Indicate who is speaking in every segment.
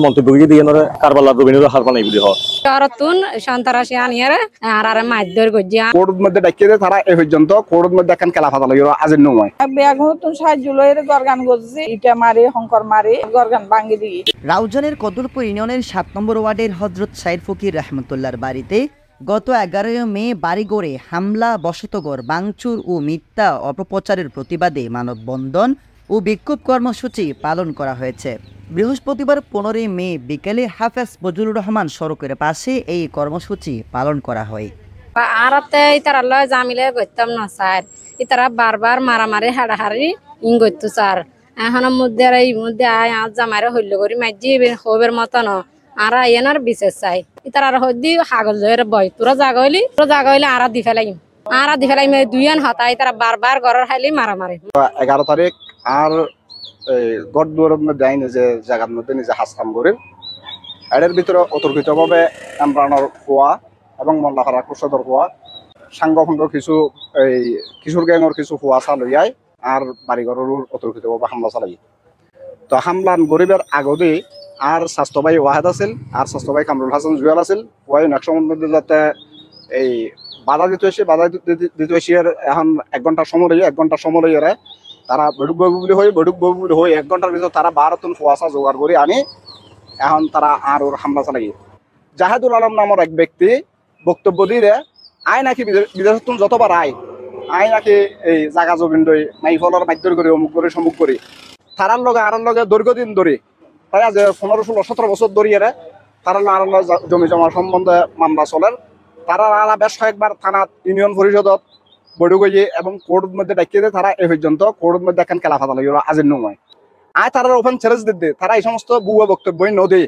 Speaker 1: মন্তব্য দিয়ে কারবালার রবিনের হার বানাই বুলি হয়
Speaker 2: কারতুন সন্ত্রাসী আনিয়ারে আর মাইদর গজ্জিয়া
Speaker 3: কোর্ট মধ্যে ডাকিয়ে তারা এই পর্যন্ত কোর্ট মধ্যে এখন খেলা ফাতা লাগিল আজের নয়
Speaker 4: বেগুন সাহায্য লইরে গরগান গজি ইটা মারি হংকর মারি গরগান ভাঙ্গি দিই।
Speaker 5: রাউজানের কদলপুর ইউনিয়নের ৭ নম্বর ওয়ার্ডের হযরত সাইদ ফকির রহমতুল্লাহর বাড়িতে গত ১১ মে বাড়িঘরে হামলা, বসতঘর ভাঙচুর ও মিথ্যা অপপ্রচারের প্রতিবাদে মানববন্ধন ও বিক্ষোভ কর্মসূচি পালন করা হয়েছে। বৃহস্পতিবার ১৫ মে বিকেলে হাফেজ ফজলুর রহমান সড়কের পাশে এই কর্মসূচি পালন করা হয়।
Speaker 2: আরাতে ইতারা লয় জামিলে গইতাম না স্যার, ইতারা বারবার মারামারি হাড়াহাড়ি গইতো স্যার। এখনের মধ্যে এই মধ্যে আয় আজ জামাইরে হইল করি মাঝি হবের মতন আর এনার বিশেষ চাই ইতার আর হদি হাগল ধরে বই তোরা জাগইলি আর দি ফেলাইম দুইয়ান হতাই তারা বারবার ঘরের হাইলি মারামারি।
Speaker 3: 11 তারিখ আর গড় দুয়ারের মধ্যে আইনে যে জায়গার মধ্যে নিজে হাসকাম করেন এর ভিতরে অতর্কিতভাবে এমরানোর খোয়া এবং মল্লাপাড়ার কুশদর খোয়া সাংগঠনিক কিছু এই কিশোর গ্যাংয়ের কিছু খোয়া চালইয়ায় আর বাড়িঘরের অতর্কিতভাবে হামলা চালাই। তো হামলান গরিবের আগতে আর স্বাস্থ্যবাহী ওয়াহেদ আছিল আর স্বাস্থ্যবাহী কামরুল হাসান জুয়েল আছিল ওয়াই নেক্সট মধ্যে যাতে এই বাধা দিতে হয়েছে এখন 1 ঘন্টা সময় লইয়া 1 ঘন্টা সময় লইয়া তারা বৈঠক বইব বুলি হয়ে 1 ঘন্টার ভিতর তারা 12 টন কুয়াশা জোগাড় করে আনি এখন তারা আর ওর হামলা চালাই। জাহেদুল আলম নামের এক ব্যক্তি বক্তব্য দিয়ে আয় নাকি বিদেশ যতবার আয় নাকি এই জাগা জমিন দই নাইফলের মাধ্যম করে অমুক করে সমুক করে তারার লগে আর লগে দীর্ঘদিন ধরে প্রায় আজ 15, 16, 17 বছর ধরিয়ে তারা আর জমি জমা সম্বন্ধে মামলা চলেন। তারা বেশ কয়েকবার থানা ইউনিয়ন পরিষদত বৈঠক হয়ে এবং কোর্টের মধ্যে ডাকিয়ে তারা এই পর্যন্ত কোর্টের মধ্যে এখন খেলা ফাতা লাগিল আজের নয়। আয় তারা ওপেন চ্যালেঞ্জ দিতে তারা এই সমস্ত বুয়া বক্তব্য নদী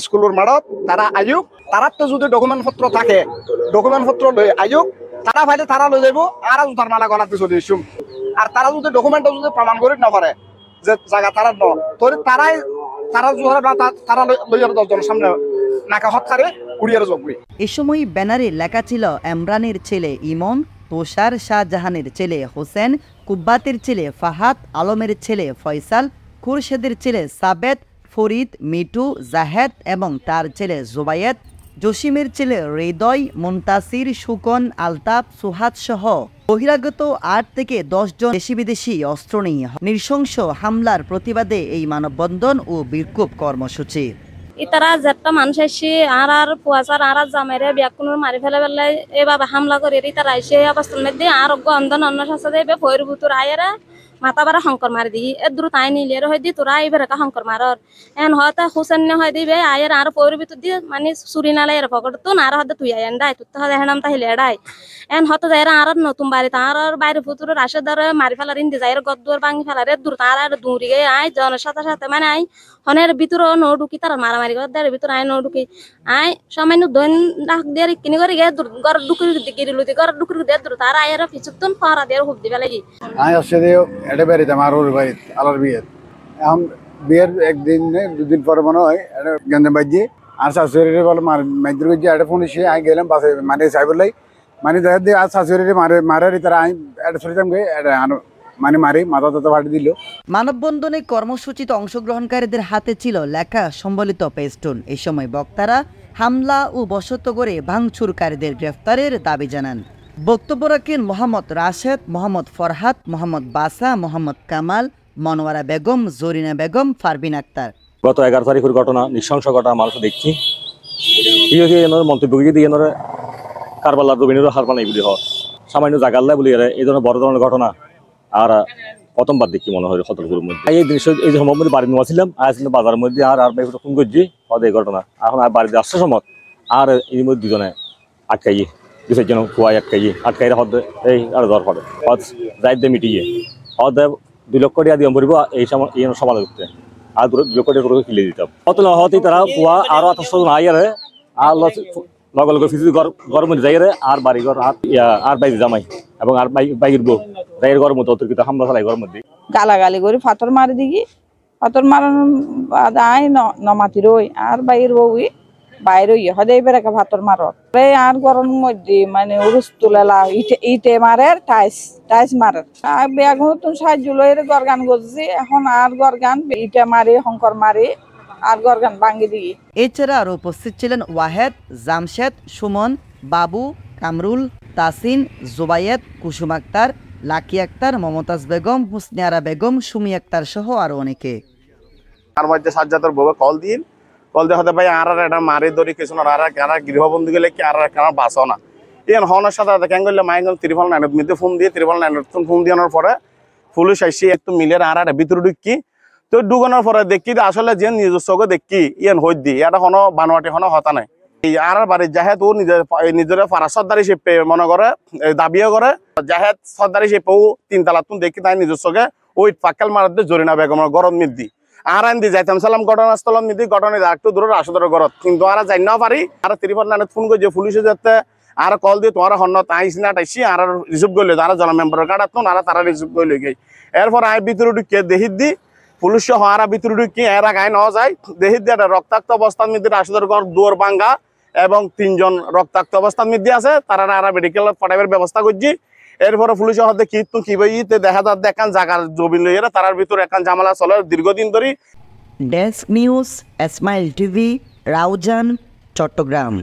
Speaker 3: স্কুলের মাঠত তারা আয়ুক তারা তো যদি ডকুমেন্ট পত্র থাকে ডকুমেন্ট পত্র লই আয়ুক তারা ভাইলে তারা লই যাবো আর তার মালা গলাতে চলে আসুম। আর তারা যদি ডকুমেন্ট যদি প্রমাণ করে না পারে যে জায়গা তারা ন তারা লইয়ার 10 জনের সামনে নাকা হত্যারে উড়িয়ে যাবে।
Speaker 5: এ সময় ব্যানারে লেখা ছিল এমরানের ছেলে ইমন, তোষার, শাহজাহানের ছেলে হোসেন, কুব্বাতের ছেলে ফাহাদ, আলমের ছেলে ফয়সাল, খুরশেদের ছেলে সাবেদ, ফরিদ, মিটু, জাহেদ এবং তার ছেলে জুবায়েদ, জসিমের ছেলে হৃদয়, মুনতাসির, সুকন, আলতাফ, সুহাদ সহ বহিরাগত 8 থেকে 10 জন দেশি বিদেশি অস্ত্র নিয়ে নৃশংস হামলার প্রতিবাদে এই মানববন্ধন ও বিক্ষোভ কর্মসূচি।
Speaker 6: ইতারা যেটা মানুষ আসছে আর পুয়াচার আর জামাইরে ব্যাকুন মারি ফেলে বেলায় এভাবে হামলা করে ইতারা এসে অবস্থার মধ্যে আর গন্ধন অন্য শাসা দেবে ভৈর ভুতুর আয়েরা মাথা বারা শঙ্কর মারি দিই এ দূর তাই নিলে হয় দি তোরা এইবার একটা শঙ্কর মারর এন হয়তো হুসেন হয় দিবে আয়ের আর পৌর ভিতর দিয়ে মানে চুরি নালে এর পকট তো আর হয়তো তুই আয়েন ডাই তুই তো হেনাম তাহিলে এড়াই এন হয়তো যাই আর নতুন বাড়ি তার বাইরে ভুতুর রাশের দ্বারা মারি ফেলার ইন্দি যাই গদ্দুয়ার ভাঙি ফেলার দূর তার আর দূরি গে আয় জনের সাথে মানে আই হনের ভিতর নো ঢুকি তার মারামারি করে দেড় ভিতর আয় নো ঢুকি আয় সামান্য দৈন ডাক দিয়ে কিনে করে গে ঘর ডুকুরি গিরিলুতি ঘর ডুকুরি দিয়ে দূর তার আয়ের পিছুতন পাহারা দিয়ে হুব দিবে লাগি
Speaker 7: আয় আসছে এটা বেরিতে আমার ওর বাড়ি আলার বিয়ের এখন বিয়ের 1 দিন 2 দিন পরে মনে হয় এটা গেন্দে বাজি আর শাশুড়ি বলে মাইদ্র গিয়ে এটা ফোন এসে আই গেলাম বাসে মানে সাইবলাই মানে দেখা দিয়ে আর শাশুড়ি মারার তারা আই এটা সরিতাম গে এটা মানে মারি মাথা তো ফাটি দিল।
Speaker 5: মানববন্ধনে কর্মসূচিতে অংশগ্রহণকারীদের হাতে ছিল লেখা সম্বলিত পেস্টুন। এই সময় বক্তারা হামলা ও বসতঘরে ভাঙচুরকারীদের গ্রেফতারের দাবি জানান। বক্তব্য রাখেন মোহাম্মদ রাশেদ, মোহাম্মদ ফরহাদ, মোহাম্মদ বাসা, মোহাম্মদ কামাল, মনোয়ারা বেগম, জরিনা বেগম, ফারবিন আক্তার।
Speaker 1: গত 11 তারিখের ঘটনা নৃশংস ঘটনা মানুষ দেখছি মন্তব্য দিয়ে কারবালার রবিনের হার বানাই বুলি হয় সামান্য জাগাল্লা বলি এই ধরনের বড় ধরনের ঘটনা আর প্রথমবার দেখি মনে হয় সতর্কের মধ্যে এই দৃশ্য এই যে সম্ভব বাড়ি নিয়েছিলাম আসলে বাজারের মধ্যে আর ফোন করছি এই ঘটনা এখন আর বাড়িতে আসছে সময় আর এর মধ্যে 2 জনে আটকাইয়ে 2 জন খুয়াই আটকাই হদে এই আর ধর পড়ে যাইতে মিটিয়ে হদে 2 লক্ষ টাকা দিয়ে পড়ব এই সমাজ করতে আর 2 লক্ষ টাকা করে কিনে দিতাম কত না হতে তারা খুয়া আরো 28 জন আইয়ারে আর লগে লগে ফিজি ঘর মধ্যে যাইরে আর বাড়ি ঘর আর বাইরে জামাই এবং আর বাইরের বউ যাইয়ের ঘর মধ্যে অতর্কিত হামলা চালাই ঘর মধ্যে
Speaker 4: গালাগালি করে পাথর মারি দিগি পাথর মারানো আই নমাতি রই আর বাইরের বউ বাইরে হদে এবার ভাতর মারত আর গরম মধ্যে মানে উরুস তুলেলা ইটে মারে টাইস মারে বেগুন তো সাহায্য লইরে গরগান করছি এখন আর গরগান ইটে মারি শঙ্কর মারি আর গরগান ভাঙ্গি দিই।
Speaker 5: এছাড়া আরও উপস্থিত ছিলেন ওয়াহেদ, জামশেদ, সুমন, বাবু, কামরুল, তাসিন, জুবায়েদ, কুসুম আক্তার, লাকি আক্তার, মমতাজ বেগম, হুসনে আরা বেগম, সুমি আক্তার সহ আরো অনেকে।
Speaker 8: তার মধ্যে সাজ্জাদর বউ কল দিয়ে হতে ভাই আর এটা মারি ধরি কিছু না আর গৃহবন্ধু গেলে কি আর কেন বাঁচো না ইয়ান হনের সাথে কেন করলে মাইগল ত্রিফল নাইনত মিতে ফোন দিয়ে ত্রিফল নাইনত ফোন দিয়ানোর পরে পুলিশ আইসি একটু মিলের আর ভিতরে ঢুকি তো ঢুকানোর পরে দেখি আসলে যে নিজস্বকে দেখি ইয়ান হই দি এটা হনো বানোয়াটি হনো হতা নাই এই আর বাড়ির জাহেদ ও নিজের ফারা সর্দার হিসেবে মনে করে দাবিও করে জাহেদ সর্দার হিসেবে ও তিনতলা তুন দেখি তাই নিজস্বকে ওই পাক্কাল মারাতে জরিনা বেগমের গরম মিদ্দি আর আনদি যাইতাম সালাম ঘটনাস্থল মিদি ঘটনা একটু দূরে আসদর ঘরত কিন্তু আর যাই না পারি আর ত্রিপল নাইনত ফোন করে যে পুলিশে যাতে আর কল দিয়ে তোমার হন্য তাইস না টাইসি আর রিসিভ করলে তারা জন মেম্বার কার্ড আতো না তারা রিসিভ করলে গই এরপর আই ভিতরে ঢুকে দেখি দি পুলিশ হওয়ার ভিতরে ঢুকি এরা গায়ে নেওয়া যায় দেখি দিয়ে রক্তাক্ত অবস্থার মধ্যে আসদর ঘর দুয়ার ভাঙ্গা এবং 3 জন রক্তাক্ত অবস্থার মধ্যে আছে তারা আর মেডিকেল পাঠাইবার ব্যবস্থা করছি। এরপরে পুলিশের হাতে কি বইতে দেখা যাচ্ছে একান জায়গার জমি লইয়া তার ভিতরে একান ঝামেলা চলে দীর্ঘদিন ধরে।
Speaker 5: Desk news, Smile TV, Raozan, Chittagong.